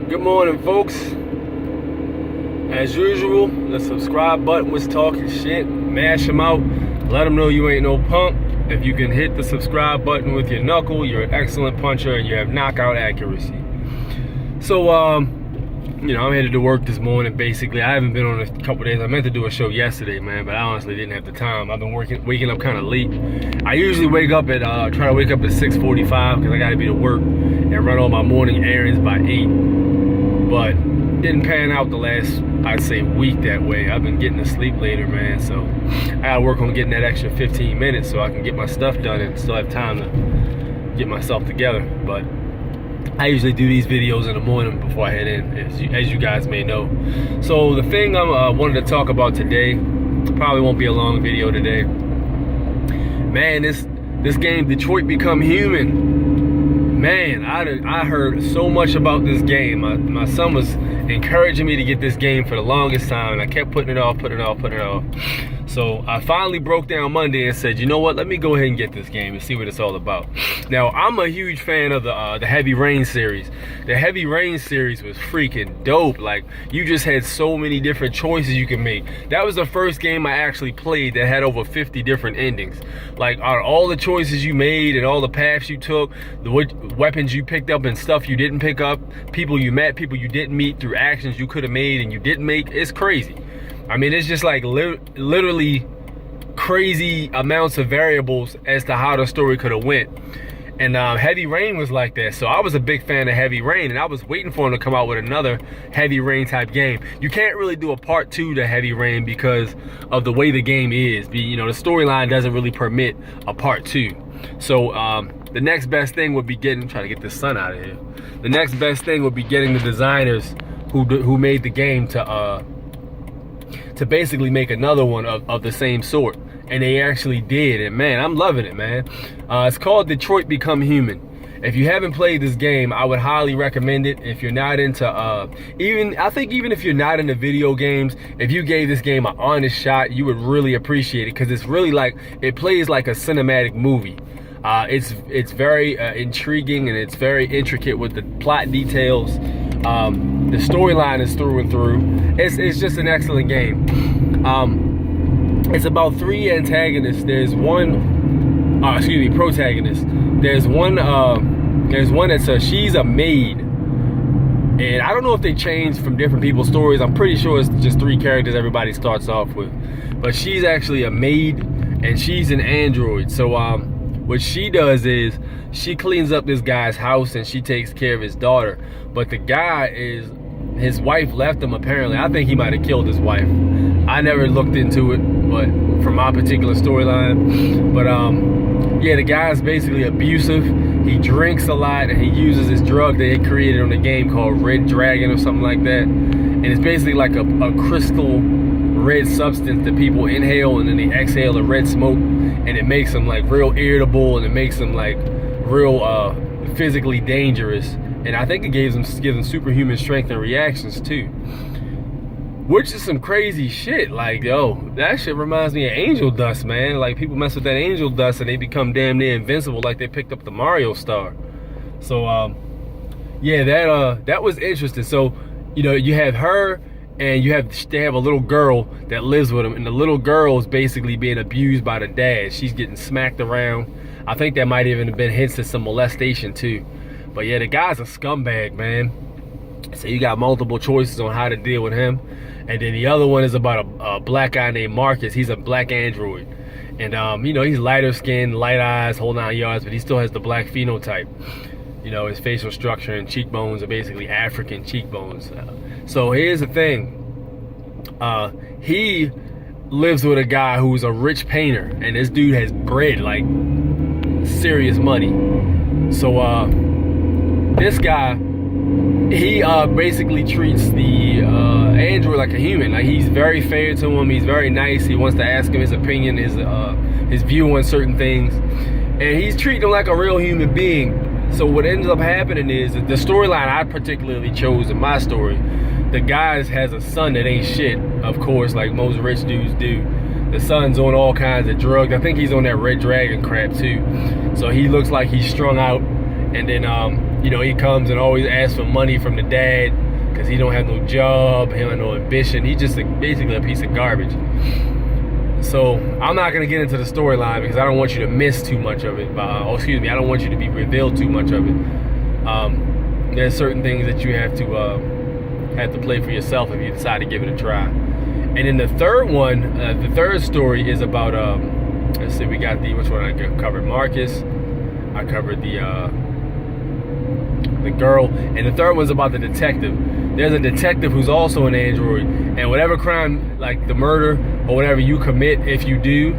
Good morning, folks. As usual, the subscribe button was talking shit. Mash them out. Let them know you ain't no punk. If you can hit the subscribe button with your knuckle, you're an excellent puncher and you have knockout accuracy. So, I'm headed to work this morning, basically. I haven't been on a couple days. I meant to do a show yesterday, man, but I honestly didn't have the time. I've been waking up kind of late. I usually wake up at, try to wake up at 6:45 because I got to be to work and run all my morning errands by 8. But didn't pan out the last, I'd say, week that way. I've been getting to sleep later, man, so I gotta work on getting that extra 15 minutes so I can get my stuff done and still have time to get myself together. But I usually do these videos in the morning before I head in, as you guys may know. So the thing I wanted to talk about today, probably won't be a long video today. Man, this game, Detroit Become Human. Man, I heard so much about this game. My son was encouraging me to get this game for the longest time, and I kept putting it off. So I finally broke down Monday and said, you know what, let me go ahead and get this game and see what it's all about. Now, I'm a huge fan of the Heavy Rain series. The Heavy Rain series was freaking dope. Like, you just had so many different choices you can make. That was the first game I actually played that had over 50 different endings. Like, out of all the choices you made and all the paths you took, the weapons you picked up and stuff you didn't pick up, people you met, people you didn't meet, through actions you could have made and you didn't make, it's crazy. I mean, it's just like literally crazy amounts of variables as to how the story could have went. And Heavy Rain was like that. So I was a big fan of Heavy Rain, and I was waiting for him to come out with another Heavy Rain type game. You can't really do a part 2 to Heavy Rain because of the way the game is. The storyline doesn't really permit a part 2. So the next best thing would be trying to get this sun out of here. The next best thing would be getting the designers who made the game to basically make another one of the same sort. And they actually did, and man, I'm loving it, man. It's called Detroit Become Human. If you haven't played this game, I would highly recommend it. If you're not into even if you're not into video games, if you gave this game an honest shot, you would really appreciate it, because it's really like, it plays like a cinematic movie. It's very intriguing, and it's very intricate with the plot details. The storyline is through and through. It's just an excellent game. It's about 3 antagonists. There's one, protagonist. There's one that's she's a maid. And I don't know if they changed from different people's stories. I'm pretty sure it's just 3 characters everybody starts off with. But she's actually a maid, and she's an android. So what she does is she cleans up this guy's house and she takes care of his daughter. But the guy his wife left him, apparently. I think he might have killed his wife. I never looked into it, but from my particular storyline. But yeah, the guy's basically abusive. He drinks a lot, and he uses this drug that they created on the game called Red Dragon or something like that. And it's basically like a crystal red substance that people inhale, and then they exhale the red smoke, and it makes them like real irritable, and it makes them like real physically dangerous. And I think it gives them superhuman strength and reactions too, which is some crazy shit. Like, yo, that shit reminds me of angel dust, man. Like, people mess with that angel dust and they become damn near invincible, like they picked up the Mario star. So yeah, that was interesting. So you have her, and they have a little girl that lives with them, and the little girl is basically being abused by the dad. She's getting smacked around. I think that might even have been hints at some molestation too. But yeah, the guy's a scumbag, man. So you got multiple choices on how to deal with him. And then the other one is about a black guy named Marcus. He's a black android. And he's lighter skinned, light eyes, whole 9 yards, but he still has the black phenotype. His facial structure and cheekbones are basically African cheekbones. So here's the thing. He lives with a guy who's a rich painter, and this dude has bread, like serious money. So this guy, he basically treats the android like a human. Like, he's very fair to him. He's very nice. He wants to ask him his opinion, his view on certain things, and he's treating him like a real human being. So what ends up happening is that the storyline I particularly chose in my story, the guy has a son that ain't shit, of course, like most rich dudes do. The son's on all kinds of drugs. I think he's on that Red Dragon crap too. So he looks like he's strung out. And then you know, he comes and always asks for money from the dad because he don't have no job, he don't have no ambition. He's just basically a piece of garbage. So I'm not going to get into the storyline because I don't want you to miss too much of it. I don't want you to be revealed too much of it. There's certain things that you have to play for yourself if you decide to give it a try. And then the third one, the third story is about, let's see, we got which one I covered? Marcus. I covered the girl. And the third one's about the detective. There's a detective who's also an android, and whatever crime, like the murder or whatever you commit, if you do,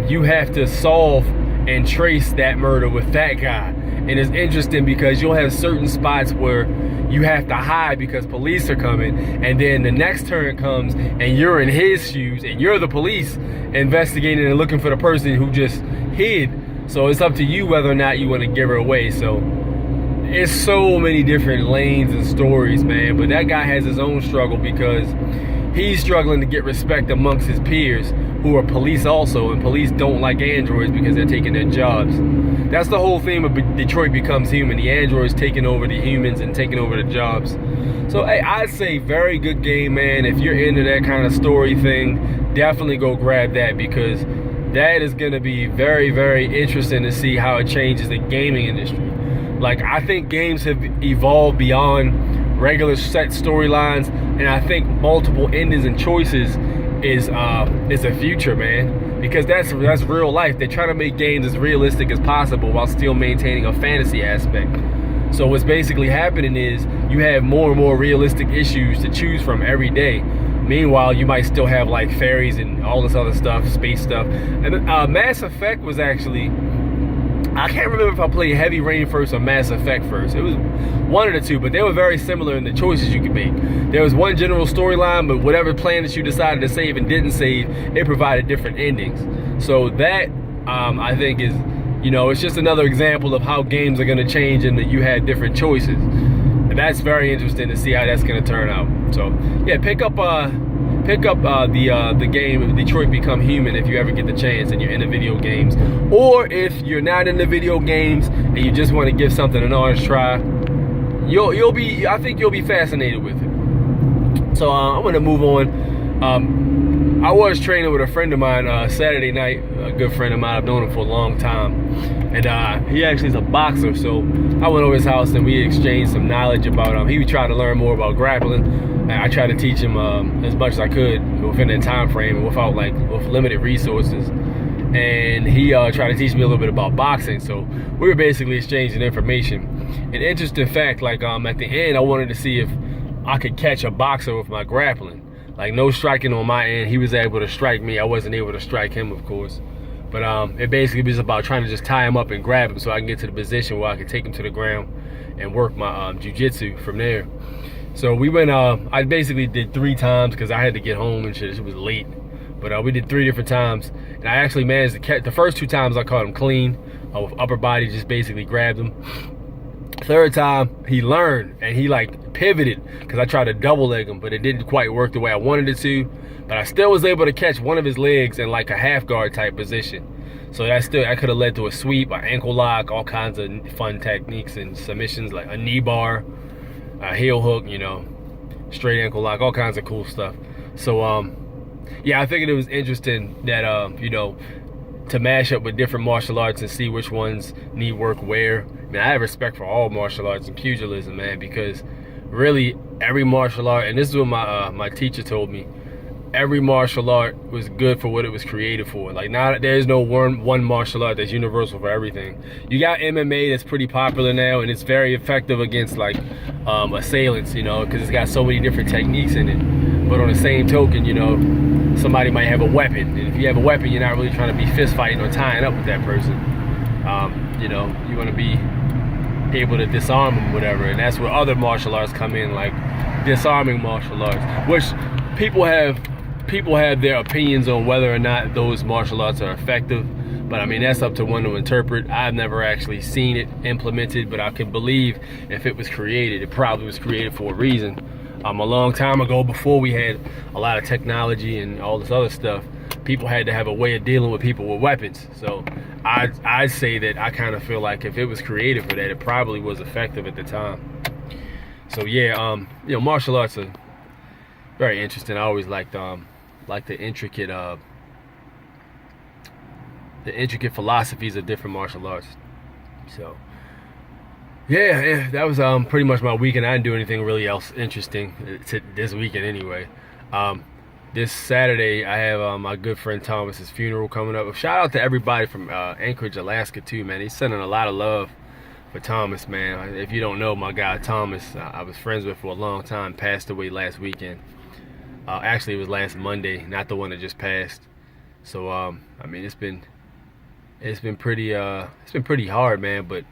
you have to solve and trace that murder with that guy. And it's interesting because you'll have certain spots where you have to hide because police are coming, and then the next turn comes and you're in his shoes and you're the police investigating and looking for the person who just hid. So it's up to you whether or not you want to give her away. So it's so many different lanes and stories, man. But that guy has his own struggle because he's struggling to get respect amongst his peers who are police also, and police don't like androids because they're taking their jobs. That's the whole theme of Detroit Becomes Human. The androids taking over the humans and taking over the jobs. So hey, I'd say very good game, man. If you're into that kind of story thing, definitely go grab that, because that is going to be very, very interesting to see how it changes the gaming industry. Like, I think games have evolved beyond regular set storylines, and I think multiple endings and choices is the future, man, because that's real life. They're trying to make games as realistic as possible while still maintaining a fantasy aspect. So what's basically happening is you have more and more realistic issues to choose from every day. Meanwhile, you might still have like fairies and all this other stuff, space stuff. And Mass Effect was actually, I can't remember if I played Heavy Rain first or Mass Effect first. It was one of the two, but they were very similar in the choices you could make. There was one general storyline, but whatever plan that you decided to save and didn't save, it provided different endings. So that, I think is, you know, it's just another example of how games are going to change and that you had different choices. And that's very interesting to see how that's going to turn out. So yeah, pick up the game Detroit Become Human if you ever get the chance and you're into video games, or if you're not into video games and you just want to give something an honest try, I think you'll be fascinated with it. So I'm gonna move on. I was training with a friend of mine Saturday night, a good friend of mine. I've known him for a long time, and he actually is a boxer. So I went over his house and we exchanged some knowledge about he tried to learn more about grappling. I tried to teach him as much as I could within that time frame and with limited resources. And he tried to teach me a little bit about boxing. So we were basically exchanging information. An interesting fact, like at the end, I wanted to see if I could catch a boxer with my grappling. Like, no striking on my end. He was able to strike me. I wasn't able to strike him, of course. But it basically was about trying to just tie him up and grab him so I can get to the position where I could take him to the ground and work my jiu-jitsu from there. So we went, I basically did 3 times because I had to get home and shit. It was late. But we did 3 different times. And I actually managed to catch, the first 2 times I caught him clean. With upper body, just basically grabbed him. 3rd time, he learned and he like pivoted because I tried to double leg him, but it didn't quite work the way I wanted it to. But I still was able to catch one of his legs in like a half guard type position. So that could have led to a sweep, an ankle lock, all kinds of fun techniques and submissions, like a knee bar, a heel hook, you know, straight ankle lock, all kinds of cool stuff. So yeah, I figured it was interesting that you know, to mash up with different martial arts and see which ones need work where. I mean, I have respect for all martial arts and pugilism, man, because really every martial art, and this is what my teacher told me, every martial art was good for what it was created for. Like, there's no one martial art that's universal for everything. You got MMA that's pretty popular now, and it's very effective against like assailants, you know, because it's got so many different techniques in it. But on the same token, you know, somebody might have a weapon, and if you have a weapon, you're not really trying to be fist fighting or tying up with that person. You know, you want to be able to disarm them, whatever, and that's where other martial arts come in, like disarming martial arts, which people have their opinions on whether or not those martial arts are effective. But I mean, that's up to one to interpret. I've never actually seen it implemented, but I can believe if it was created, it probably was created for a reason. A long time ago, before we had a lot of technology and all this other stuff, people had to have a way of dealing with people with weapons. So I'd say that I kind of feel like if it was created for that, it probably was effective at the time. So yeah, martial arts are very interesting. I always liked the intricate philosophies of different martial arts. So yeah, that was pretty much my weekend. I didn't do anything really else interesting this weekend anyway. This Saturday I have my good friend Thomas's funeral coming up. Shout out to everybody from Anchorage, Alaska too, man. He's sending a lot of love for Thomas, man. If you don't know, my guy Thomas, I was friends with for a long time, passed away last weekend. Actually, it was last Monday, not the one that just passed. So I mean, it's been pretty hard, man. But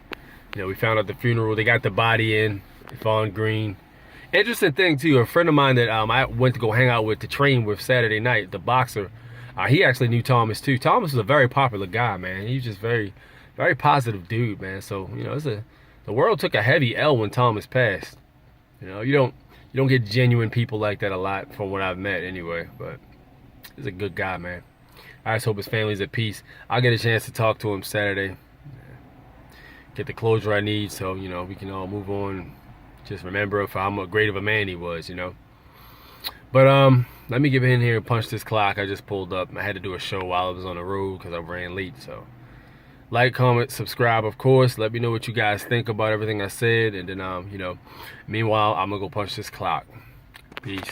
we found out the funeral. They got the body in Fawn Green. Interesting thing too. A friend of mine that I went to go hang out with to train with Saturday night, the boxer. He actually knew Thomas too. Thomas was a very popular guy, man. He's just very, very positive dude, man. So the world took a heavy L when Thomas passed. You don't get genuine people like that a lot from what I've met anyway. But he's a good guy, man. I just hope his family's at peace. I'll get a chance to talk to him Saturday. Get the closure I need so, we can all move on and just remember how great of a man he was, But let me get in here and punch this clock. I just pulled up. I had to do a show while I was on the road because I ran late. So like, comment, subscribe, of course. Let me know what you guys think about everything I said. And then, meanwhile, I'm going to go punch this clock. Peace.